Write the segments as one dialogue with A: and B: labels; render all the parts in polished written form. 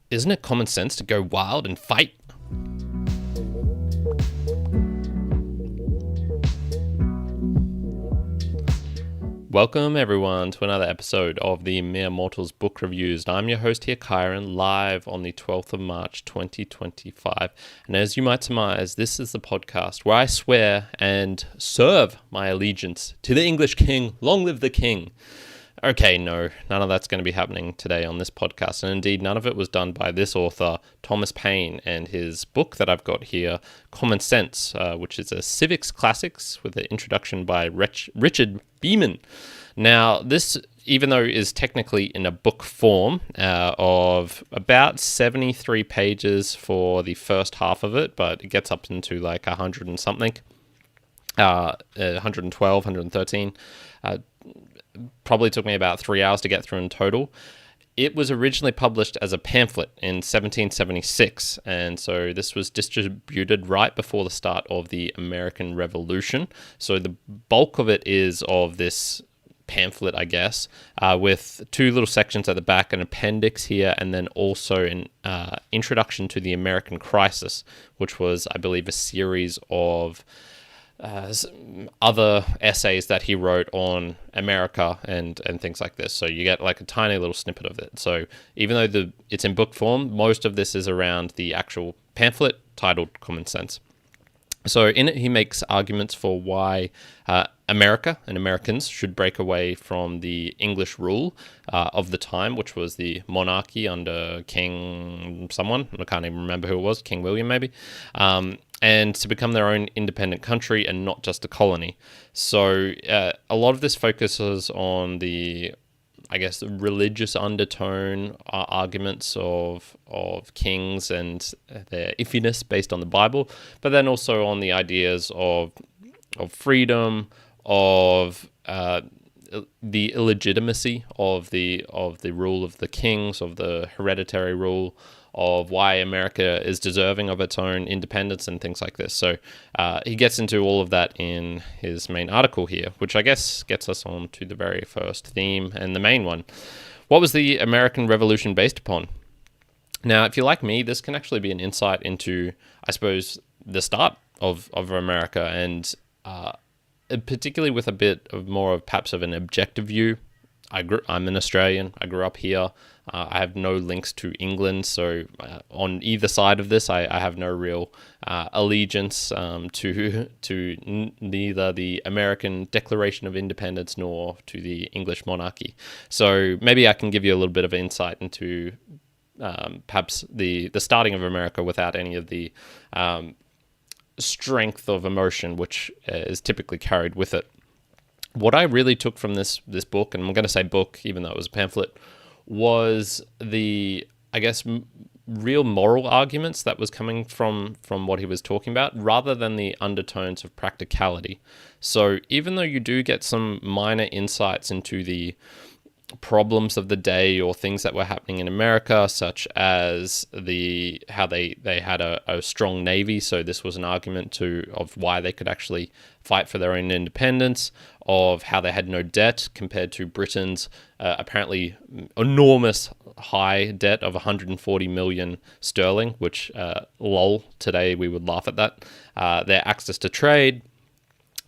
A: isn't it common sense to go wild and fight? Welcome everyone to another episode of the Mere Mortals Book Reviews. I'm your host here, Kyron, live on the 12th of March 2025. And as you might surmise, this is the podcast where I swear and serve my allegiance to the English king. Long live the king. Okay, no, none of that's going to be happening today on this podcast. And indeed, none of it was done by this author, Thomas Paine, and his book that I've got here, Common Sense, which is a civics classics with an introduction by Richard Beeman. Now, this, even though is technically in a book form of about 73 pages for the first half of it, but it gets up into like 100 and something, 112, 113, probably took me about 3 hours to get through in total. It was originally published as a pamphlet in 1776, and so this was distributed right before the start of the American Revolution. So the bulk of it is of this pamphlet, I guess, with two little sections at the back, an appendix here, and then also an introduction to the American Crisis, which was, I believe, a series of other essays that he wrote on America and things like this. So you get like a tiny little snippet of it. So even though it's in book form, most of this is around the actual pamphlet titled Common Sense. So in it, he makes arguments for why America and Americans should break away from the English rule of the time, which was the monarchy under King someone. I can't even remember who it was, King William maybe. And to become their own independent country and not just a colony. So a lot of this focuses on the, I guess, the religious undertone arguments of kings and their iffiness based on the Bible, but then also on the ideas of freedom, of the illegitimacy of the rule of the kings, of the hereditary rule, of why America is deserving of its own independence and things like this. So he gets into all of that in his main article here, which I guess gets us on to the very first theme and the main one. What was the American Revolution based upon? Now, if you're like me, this can actually be an insight into, I suppose, the start of America, and particularly with a bit of more of perhaps of an objective view. I'm an Australian. I grew up here. I have no links to England, so on either side of this, I have no real allegiance to neither the American Declaration of Independence nor to the English monarchy. So maybe I can give you a little bit of insight into perhaps the starting of America without any of the strength of emotion which is typically carried with it. What I really took from this book, and I'm going to say book even though it was a pamphlet, was the, I guess, real moral arguments that was coming from what he was talking about, rather than the undertones of practicality. So even though you do get some minor insights into the problems of the day or things that were happening in America, such as how they had a strong navy, so this was an argument of why they could actually fight for their own independence, of how they had no debt compared to Britain's apparently enormous high debt of 140 million sterling, which lol, today we would laugh at that, their access to trade.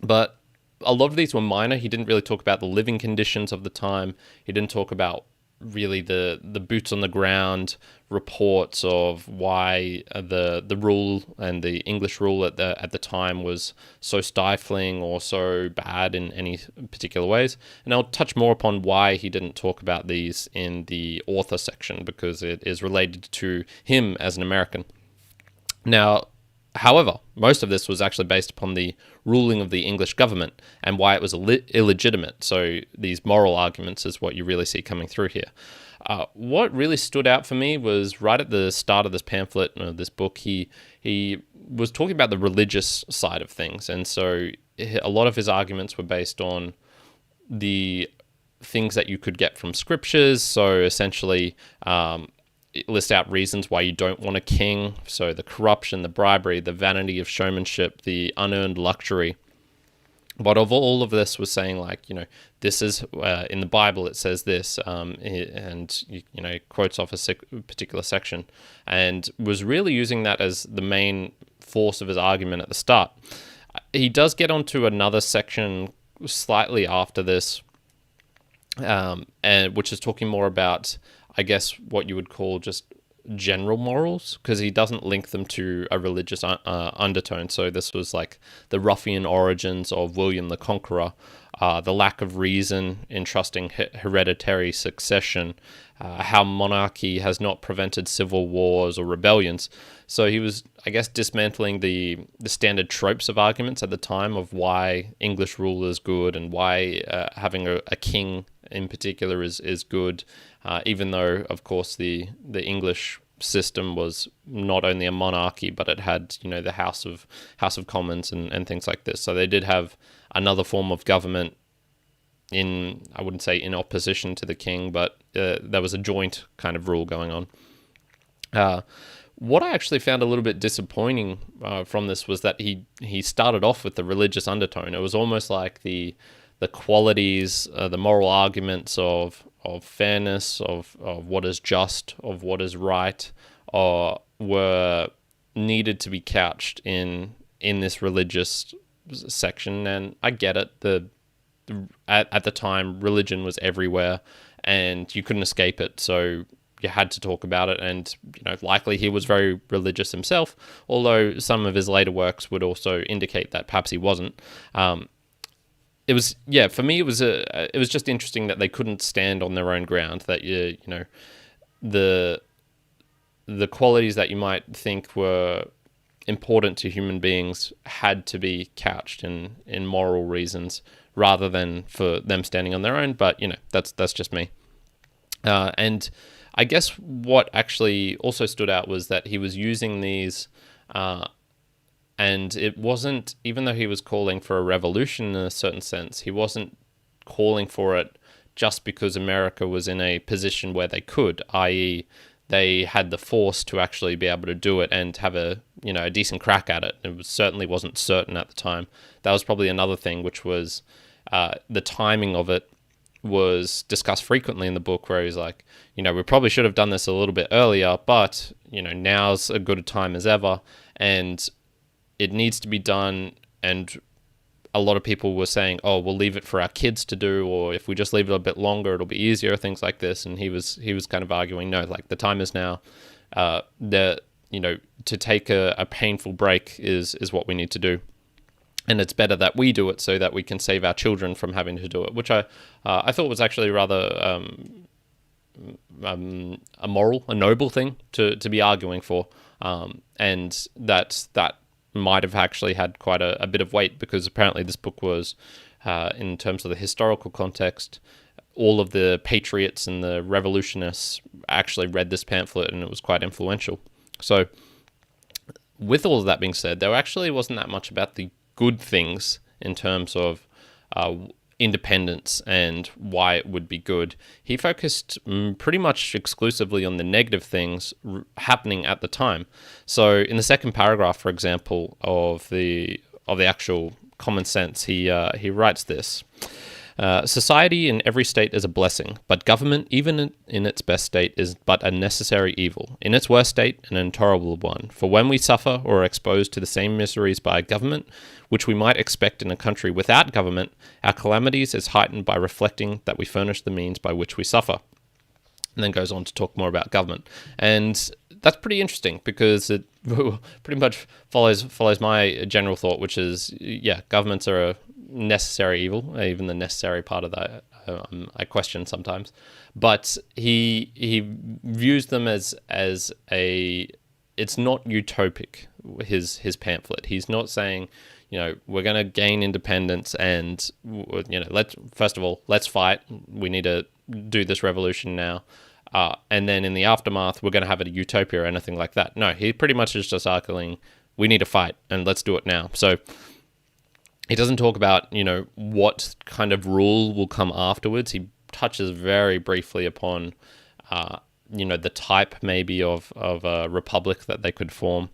A: But a lot of these were minor. He didn't really talk about the living conditions of the time. He didn't talk about really the boots on the ground reports of why the rule and the English rule at the time was so stifling or so bad in any particular ways. And I'll touch more upon why he didn't talk about these in the author section, because it is related to him as an American. Now, however, most of this was actually based upon the ruling of the English government and why it was illegitimate. So these moral arguments is what you really see coming through here. What really stood out for me was right at the start of this pamphlet, this book, he was talking about the religious side of things. And so a lot of his arguments were based on the things that you could get from scriptures. So essentially, list out reasons why you don't want a king. So the corruption, the bribery, the vanity of showmanship, the unearned luxury. But of all of this was saying, like, this is in the Bible, it says this, and quotes off a particular section, and was really using that as the main force of his argument at the start. He does get onto another section slightly after this, and which is talking more about, I guess, what you would call just general morals, because he doesn't link them to a religious undertone. So this was like the ruffian origins of William the Conqueror, the lack of reason in trusting hereditary succession, how monarchy has not prevented civil wars or rebellions. So he was, I guess, dismantling the standard tropes of arguments at the time of why English rule is good, and why having a king in particular is good, even though, of course, the English system was not only a monarchy, but it had the House of Commons and things like this. So they did have another form of government I wouldn't say in opposition to the king, but there was a joint kind of rule going on. What I actually found a little bit disappointing from this was that he started off with the religious undertone. It was almost like the qualities, the moral arguments of fairness, of what is just, of what is right, were needed to be couched in this religious section. And I get it. At the time, religion was everywhere, and you couldn't escape it. So you had to talk about it, and likely he was very religious himself, although some of his later works would also indicate that perhaps he wasn't. It was, for me, it was just interesting that they couldn't stand on their own ground, that the qualities that you might think were important to human beings had to be couched in moral reasons rather than for them standing on their own. But that's just me. And I guess what actually also stood out was that he was using these, and it wasn't, even though he was calling for a revolution in a certain sense, he wasn't calling for it just because America was in a position where they could, i.e., they had the force to actually be able to do it and have a decent crack at it. It certainly wasn't certain at the time. That was probably another thing, which was the timing of it was discussed frequently in the book, where he's like, we probably should have done this a little bit earlier, but now's a good a time as ever, and it needs to be done. And a lot of people were saying, oh, we'll leave it for our kids to do, or if we just leave it a bit longer, it'll be easier, things like this. And he was kind of arguing, no, like, the time is now. To take a painful break is what we need to do. And it's better that we do it so that we can save our children from having to do it, which I thought was actually rather a noble thing to be arguing for. And that might have actually had quite a bit of weight, because apparently this book was, in terms of the historical context, all of the patriots and the revolutionists actually read this pamphlet, and it was quite influential. So with all of that being said, there actually wasn't that much about the good things in terms of independence and why it would be good. He focused pretty much exclusively on the negative things happening at the time. So in the second paragraph, for example, of the actual Common Sense, he writes this. Society in every state is a blessing, but government, even in its best state, is but a necessary evil. In its worst state, an intolerable one. For when we suffer or are exposed to the same miseries by government, which we might expect in a country without government, our calamities is heightened by reflecting that we furnish the means by which we suffer. And then goes on to talk more about government. And that's pretty interesting, because it pretty much follows my general thought, which is, governments are a necessary evil. Even the necessary part of that I question sometimes. But he views them as it's not utopic, his pamphlet. He's not saying, we're going to gain independence and, let's fight. We need to do this revolution now. And then in the aftermath, we're going to have a utopia or anything like that. No, he pretty much is just arguing, we need to fight and let's do it now. So he doesn't talk about, what kind of rule will come afterwards. He touches very briefly upon, the type maybe of a republic that they could form.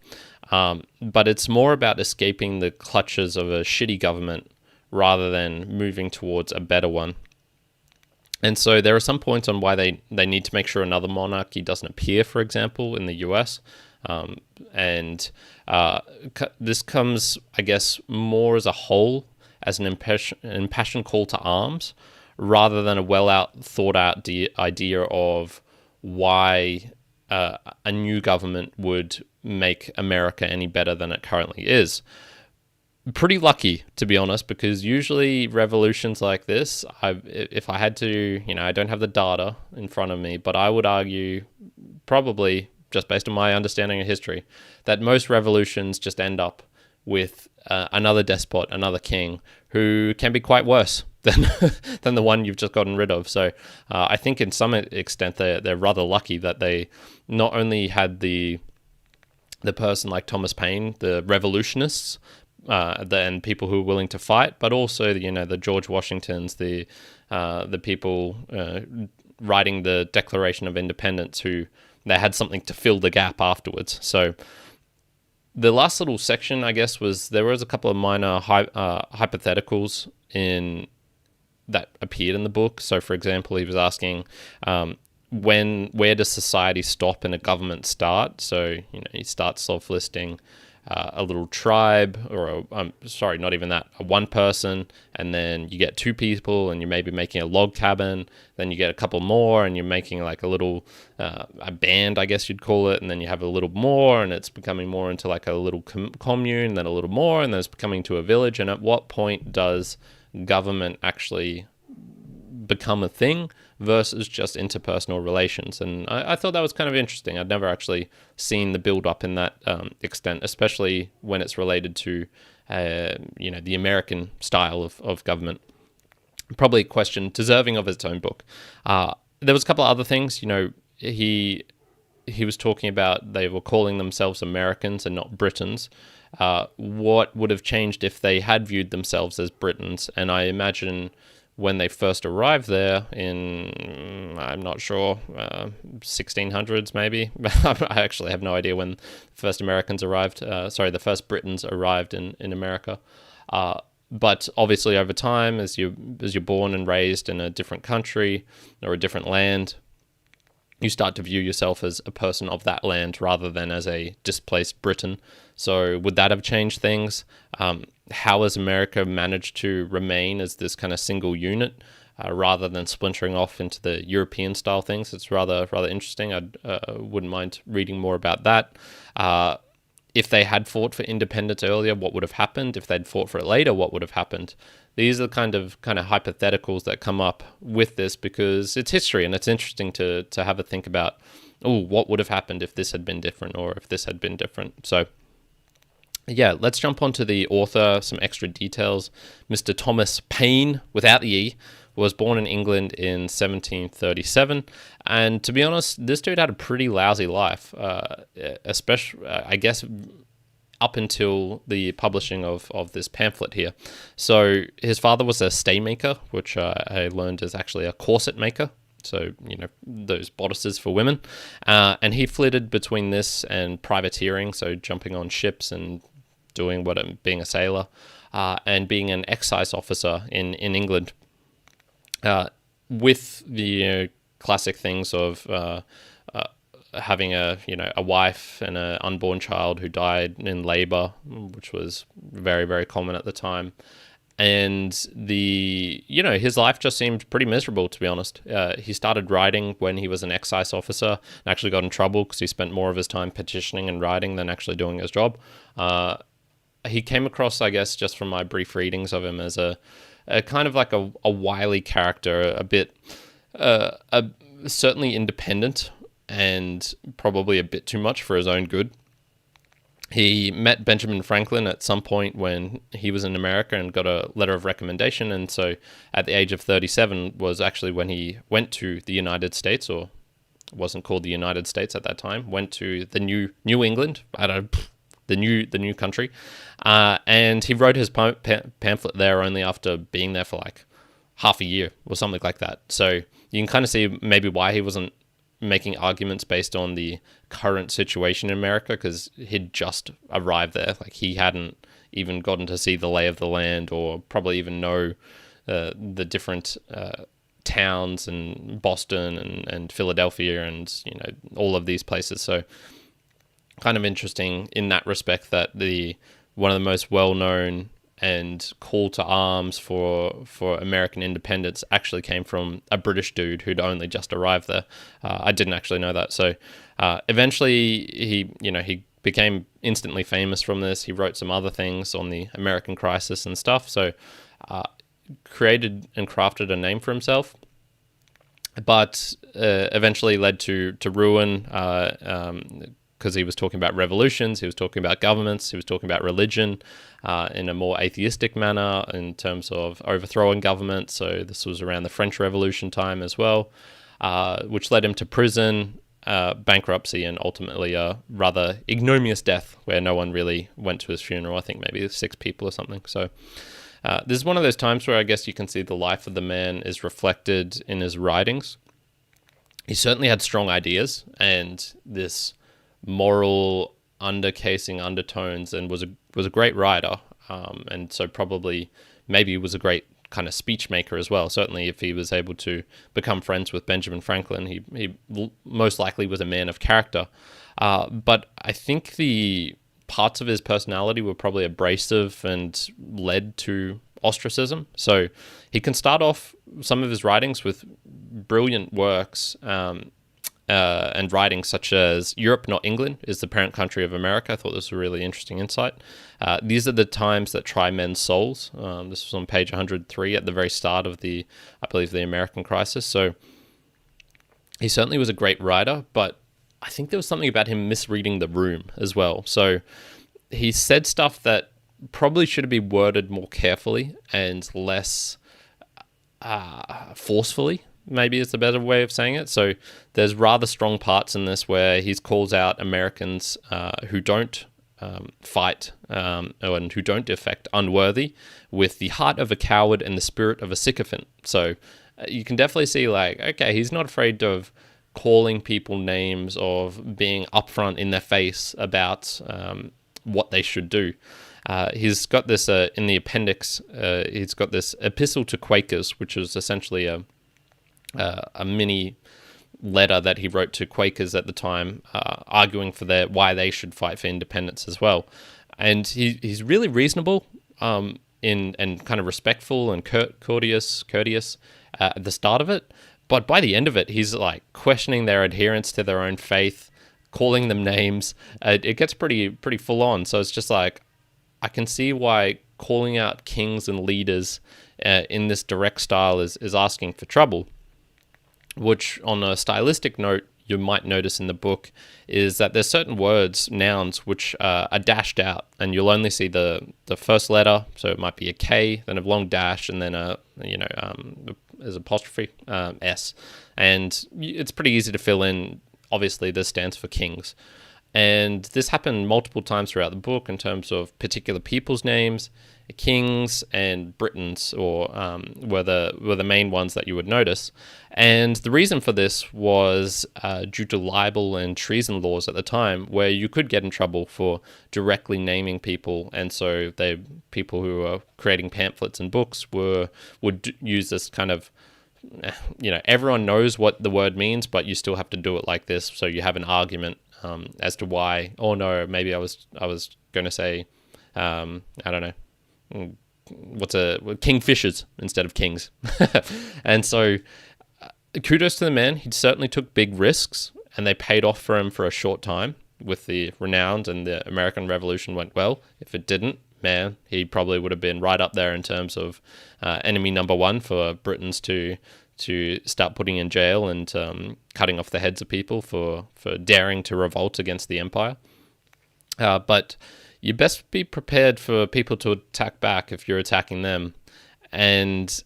A: But it's more about escaping the clutches of a shitty government rather than moving towards a better one. And so there are some points on why they need to make sure another monarchy doesn't appear, for example, in the US. And this comes, I guess, more as a whole, as an impassioned call to arms, rather than a thought out idea of why a new government would make America any better than it currently is. Pretty lucky, to be honest, because usually revolutions like this, if I had to, I don't have the data in front of me, but I would argue, probably just based on my understanding of history, that most revolutions just end up with another despot, another king, who can be quite worse than the one you've just gotten rid of. So I think in some extent they're rather lucky that they not only had the person like Thomas Paine, the revolutionists, and people who were willing to fight, but also the George Washingtons, the people writing the Declaration of Independence, who they had something to fill the gap afterwards. So the last little section, I guess, there was a couple of minor hypotheticals that appeared in the book. So, for example, he was asking where does society stop and a government start? So, he starts self-listing a little tribe, or not even that, a one person, and then you get two people, and you're maybe making a log cabin. Then you get a couple more, and you're making like a little a band, I guess you'd call it, and then you have a little more, and it's becoming more into like a little commune, then a little more, and then it's becoming to a village. And at what point does government actually become a thing versus just interpersonal relations? And I thought that was kind of interesting. I'd never actually seen the build up in that extent, especially when it's related to the American style of government. Probably a question deserving of its own book. There was a couple of other things. He was talking about they were calling themselves Americans and not Britons. What would have changed if they had viewed themselves as Britons? And I imagine when they first arrived there in, I'm not sure, 1600s maybe. I actually have no idea when the first Americans arrived. The first Britons arrived in America. But obviously over time, as you're born and raised in a different country or a different land, you start to view yourself as a person of that land rather than as a displaced Briton. So would that have changed things? How has America managed to remain as this kind of single unit rather than splintering off into the European style things? It's rather interesting. I wouldn't mind reading more about that. If they had fought for independence earlier, what would have happened? If they'd fought for it later, what would have happened? These are kind of hypotheticals that come up with this because it's history, and it's interesting to have a think about, what would have happened if this had been different, or if this had been different. So yeah, let's jump onto the author, some extra details. Mr. Thomas Paine, without the E, was born in England in 1737. And to be honest, this dude had a pretty lousy life, especially, I guess, up until the publishing of this pamphlet here. So his father was a staymaker, which I learned is actually a corset maker. So, those bodices for women. And he flitted between this and privateering, so jumping on ships and doing being a sailor, and being an excise officer in England, with the classic things of having a wife and an unborn child who died in labor, which was very, very common at the time. And his life just seemed pretty miserable, to be honest. He started writing when he was an excise officer and actually got in trouble because he spent more of his time petitioning and writing than actually doing his job. He came across, I guess, just from my brief readings of him, as a kind of like a wily character, a bit certainly independent and probably a bit too much for his own good. He met Benjamin Franklin at some point when he was in America and got a letter of recommendation. And so at the age of 37 was actually when he went to the United States, or it wasn't called the United States at that time, went to the New England, the new country. And he wrote his pamphlet there only after being there for like half a year or something like that. So you can kind of see maybe why he wasn't making arguments based on the current situation in America, because he'd just arrived there. Like he hadn't even gotten to see the lay of the land, or probably even know the different towns and Boston and Philadelphia and all of these places. So kind of interesting in that respect that one of the most well-known and call to arms for American independence actually came from a British dude who'd only just arrived there. I didn't actually know that. So eventually he became instantly famous from this. He wrote some other things on the American crisis and stuff. So created and crafted a name for himself, but eventually led to ruin, because he was talking about revolutions, he was talking about governments, he was talking about religion in a more atheistic manner in terms of overthrowing government. So this was around the French Revolution time as well, which led him to prison, bankruptcy, and ultimately a rather ignominious death where no one really went to his funeral. I think maybe 6 people or something. So this is one of those times where I guess you can see the life of the man is reflected in his writings. He certainly had strong ideas and this moral undertones, and was a great writer, and so probably maybe was a great kind of speech maker as well. Certainly if he was able to become friends with Benjamin Franklin, he most likely was a man of character, but I think the parts of his personality were probably abrasive and led to ostracism. So he can start off some of his writings with brilliant works, and writings such as Europe, Not England, is the parent country of America. I thought this was a really interesting insight. These are the times that try men's souls. This was on page 103 at the very start of I believe, the American crisis. So he certainly was a great writer, but I think there was something about him misreading the room as well. So he said stuff that probably should be worded more carefully and less forcefully, maybe is the better way of saying it. So there's rather strong parts in this where he calls out Americans who don't fight and who don't defect unworthy, with the heart of a coward and the spirit of a sycophant. So you can definitely see, like, okay, he's not afraid of calling people names, of being upfront in their face about what they should do. He's got this in the appendix. He's got this epistle to Quakers, which is essentially a mini letter that he wrote to Quakers at the time, arguing for why they should fight for independence as well. And he's really reasonable and kind of respectful and courteous at the start of it. But by the end of it, he's like questioning their adherence to their own faith, calling them names. It gets pretty full on. So it's just like, I can see why calling out kings and leaders in this direct style is asking for trouble. Which, on a stylistic note, you might notice in the book is that there's certain words, nouns, which are dashed out, and you'll only see the first letter. So it might be a K, then a long dash, and then there's apostrophe S, and it's pretty easy to fill in. Obviously, this stands for kings, and this happened multiple times throughout the book in terms of particular people's names. Kings and Britons were the main ones that you would notice, and the reason for this was due to libel and treason laws at the time, where you could get in trouble for directly naming people, and so people who were creating pamphlets and books would use this kind of, everyone knows what the word means, but you still have to do it like this, so you have an argument as to why. Oh no, maybe I was going to say, I don't know, kingfishers instead of kings. And so kudos to the man. He certainly took big risks, and they paid off for him for a short time with the renowned, and the American Revolution went well. If it didn't, man, he probably would have been right up there in terms of enemy number one for Britons to start putting in jail and cutting off the heads of people for daring to revolt against the empire. But you best be prepared for people to attack back if you're attacking them. And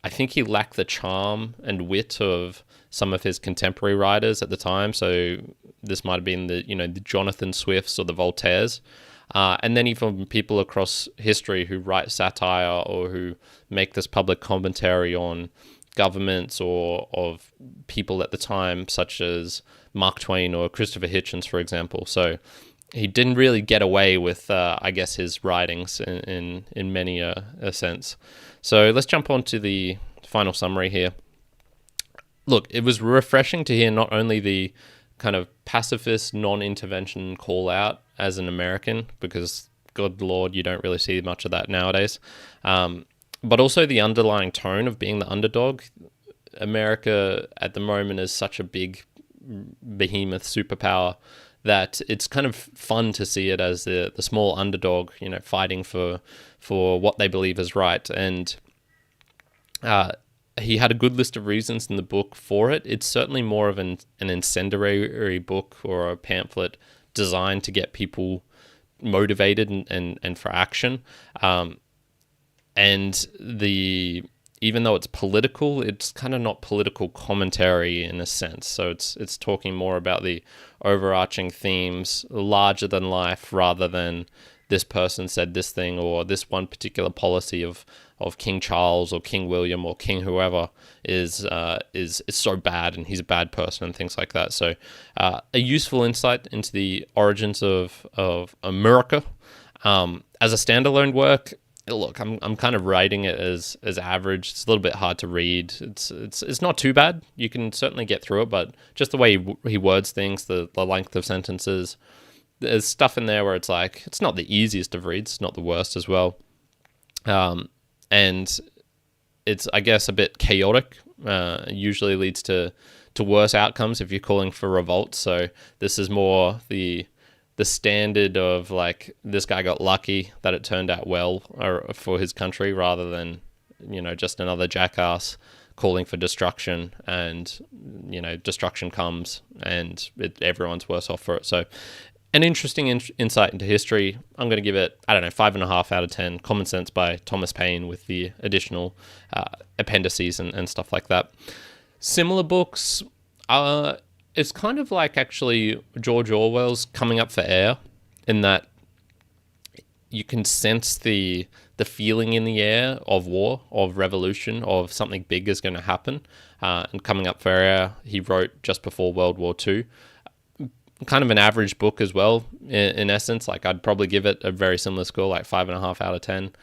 A: I think he lacked the charm and wit of some of his contemporary writers at the time. So this might have been the Jonathan Swifts or the Voltaires. And then even people across history who write satire or who make this public commentary on governments or of people at the time, such as Mark Twain or Christopher Hitchens, for example. So he didn't really get away with, I guess, his writings in many a sense. So let's jump on to the final summary here. Look, it was refreshing to hear not only the kind of pacifist non-intervention call out as an American, because good Lord, you don't really see much of that nowadays, but also the underlying tone of being the underdog. America at the moment is such a big behemoth superpower that it's kind of fun to see it as the small underdog, fighting for what they believe is right. And he had a good list of reasons in the book for it. It's certainly more of an incendiary book or a pamphlet designed to get people motivated and for action. And even though it's political, it's kind of not political commentary in a sense. So it's talking more about the overarching themes, larger than life, rather than this person said this thing or this one particular policy of King Charles or King William or King whoever is so bad and he's a bad person and things like that. So a useful insight into the origins of America. As a standalone work, look, I'm kind of rating it as average. It's a little bit hard to read. It's not too bad. You can certainly get through it, but just the way he words things, the length of sentences, there's stuff in there where it's like, it's not the easiest of reads, it's not the worst as well. And it's, I guess, a bit chaotic. Usually leads to worse outcomes if you're calling for revolt. So this is more the standard of like, this guy got lucky that it turned out well for his country, rather than just another jackass calling for destruction, and destruction comes and everyone's worse off for it. So an interesting insight into history. I'm going to give it, 5.5 out of 10. Common Sense by Thomas Paine, with the additional appendices and stuff like that. Similar books, it's kind of like actually George Orwell's Coming Up for Air, in that you can sense the feeling in the air of war, of revolution, of something big is going to happen. And Coming Up for Air, he wrote just before World War II. Kind of an average book as well, in essence. Like, I'd probably give it a very similar score, like 5.5 out of 10,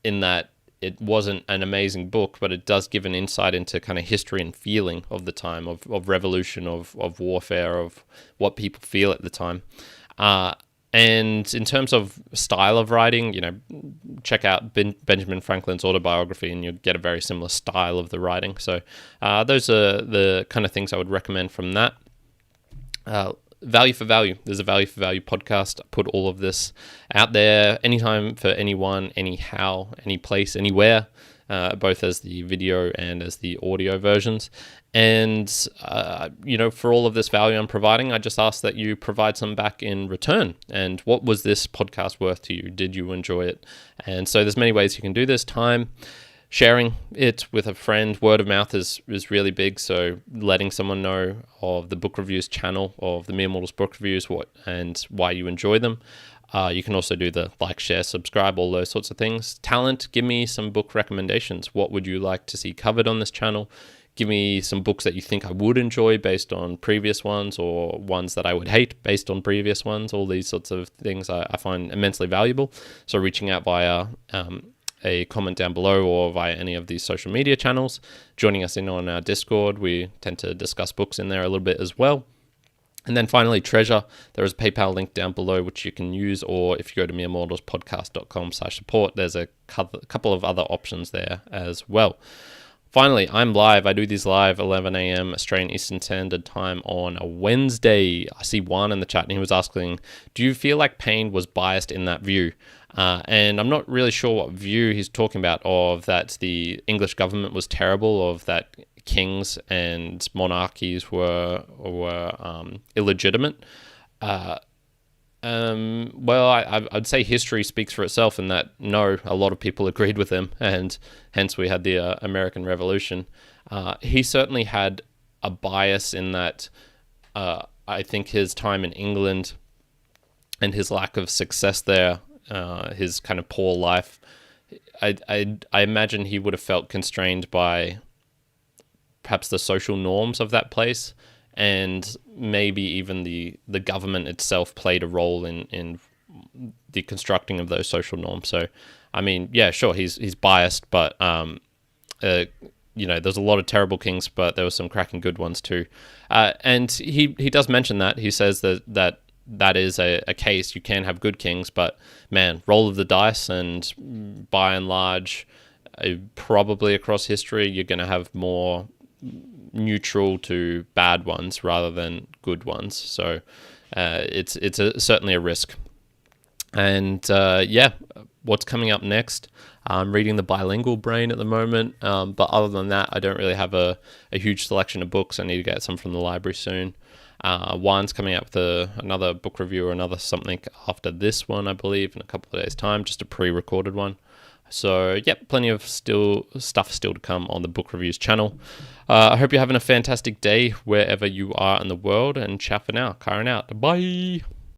A: in that it wasn't an amazing book, but it does give an insight into kind of history and feeling of the time, of revolution, of warfare, of what people feel at the time. And in terms of style of writing, check out Benjamin Franklin's autobiography and you'll get a very similar style of the writing. So those are the kind of things I would recommend from that. Value for Value. There's a Value for Value podcast. I put all of this out there anytime, for anyone, anyhow, any place, anywhere, both as the video and as the audio versions. And, for all of this value I'm providing, I just ask that you provide some back in return. And what was this podcast worth to you? Did you enjoy it? And so there's many ways you can do this. Time, sharing it with a friend, word of mouth is really big. So letting someone know of the book reviews channel, of the Mere Mortals book reviews, and why you enjoy them. You can also do the like, share, subscribe, all those sorts of things. Talent, give me some book recommendations. What would you like to see covered on this channel? Give me some books that you think I would enjoy based on previous ones, or ones that I would hate based on previous ones. All these sorts of things I find immensely valuable. So reaching out via a comment down below or via any of these social media channels, joining us in on our Discord. We tend to discuss books in there a little bit as well. And then finally, Treasure. There is a PayPal link down below which you can use, or if you go to meremortalspodcast.com/support, there's a couple of other options there as well. Finally, I'm live. I do these live 11 a.m. Australian Eastern Standard Time on a Wednesday. I see Juan in the chat and he was asking, do you feel like Paine was biased in that view? And I'm not really sure what view he's talking about, of that the English government was terrible, of that kings and monarchies were illegitimate. Well, I'd say history speaks for itself in that, no, a lot of people agreed with him, and hence we had the American Revolution. He certainly had a bias in that I think his time in England and his lack of success there, his kind of poor life, I imagine he would have felt constrained by perhaps the social norms of that place, and maybe even the government itself played a role in the constructing of those social norms. So, I mean, yeah, sure, he's biased, but there's a lot of terrible kings, but there were some cracking good ones too. And he does mention that. He says that is a case. You can have good kings, but man, roll of the dice, and by and large, probably across history, you're going to have more neutral to bad ones rather than good ones. So it's certainly a risk. And what's coming up next? I'm reading The Bilingual Brain at the moment, but other than that, I don't really have a huge selection of books. I need to get some from the library soon. Juan's coming up with another book review or another something after this one, I believe, in a couple of days' time, just a pre-recorded one. So, plenty of stuff still to come on the Book Reviews channel. I hope you're having a fantastic day wherever you are in the world, and ciao for now. Karen out. Bye!